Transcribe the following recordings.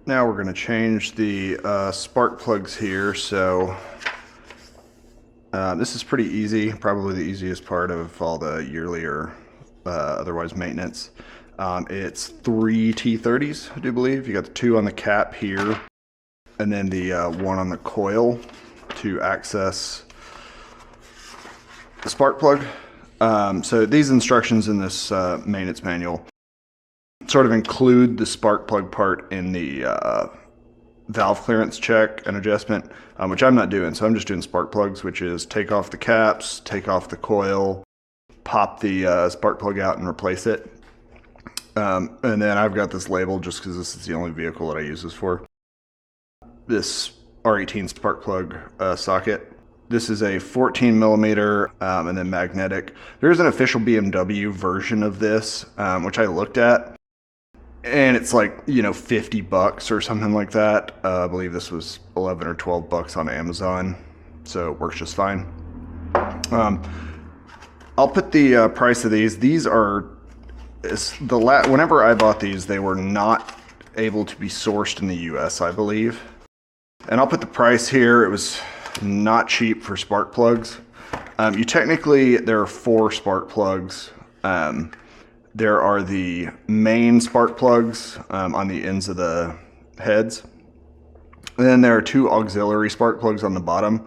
Now we're going to change the spark plugs here. So this is pretty easy, probably the easiest part of all the yearly or otherwise maintenance. It's 3 T30s, I do believe. You got the 2 on the cap here, and then the 1 on the coil to access the spark plug. So these instructions in this maintenance manual sort of include the spark plug part in the valve clearance check and adjustment, which I'm not doing. So I'm just doing spark plugs, which is take off the caps, take off the coil, pop the spark plug out and replace it. And then I've got this label just because this is the only vehicle that I use this for. This R18 spark plug socket. This is a 14 millimeter and then magnetic. There's an official BMW version of this, which I looked at. And it's like, you know, $50 or something like that. I believe this was 11 or 12 bucks on Amazon, so it works just fine. I'll put the price of these. These are whenever I bought these, they were not able to be sourced in the US, I believe. And I'll put the price here. It was not cheap for spark plugs. There are 4 spark plugs. There are the main spark plugs on the ends of the heads. And then there are 2 auxiliary spark plugs on the bottom,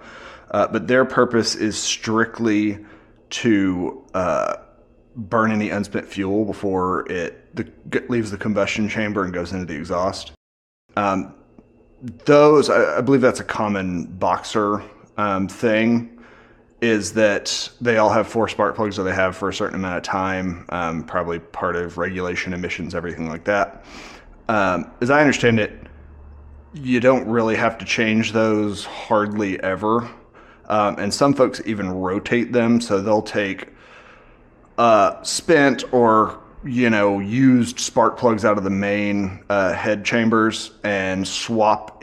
but their purpose is strictly to burn any unspent fuel before it leaves the combustion chamber and goes into the exhaust. Those, I believe that's a common Boxer thing, is that they all have 4 spark plugs that they have for a certain amount of time, probably part of regulation, emissions, everything like that. As I understand it, you don't really have to change those hardly ever. And some folks even rotate them, so they'll take spent or used spark plugs out of the main head chambers and swap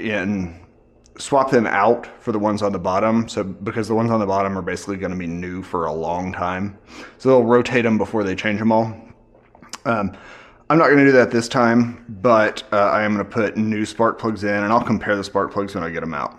them out for the ones on the bottom. So because the ones on the bottom are basically going to be new for a long time, so they'll rotate them before they change them all. I'm not going to do that this time, but I am going to put new spark plugs in, and I'll compare the spark plugs when I get them out.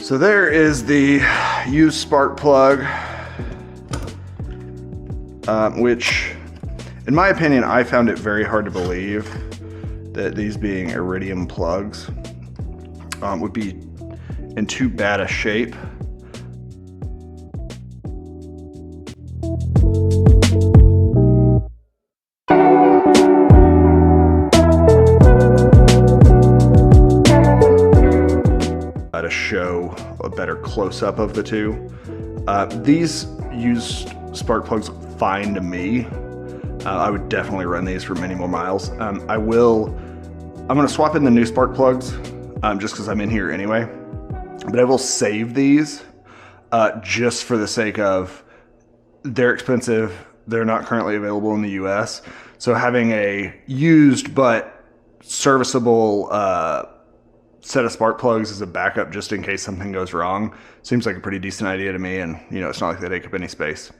So there is the used spark plug, which, in my opinion, I found it very hard to believe that these being iridium plugs would be in too bad a shape. To show a better close-up of the two. These used spark plugs fine to me. I would definitely run these for many more miles. I'm going to swap in the new spark plugs just because I'm in here anyway, but I will save these just for the sake of they're expensive. They're not currently available in the US, so having a used but serviceable set of spark plugs as a backup just in case something goes wrong seems like a pretty decent idea to me, and it's not like they take up any space.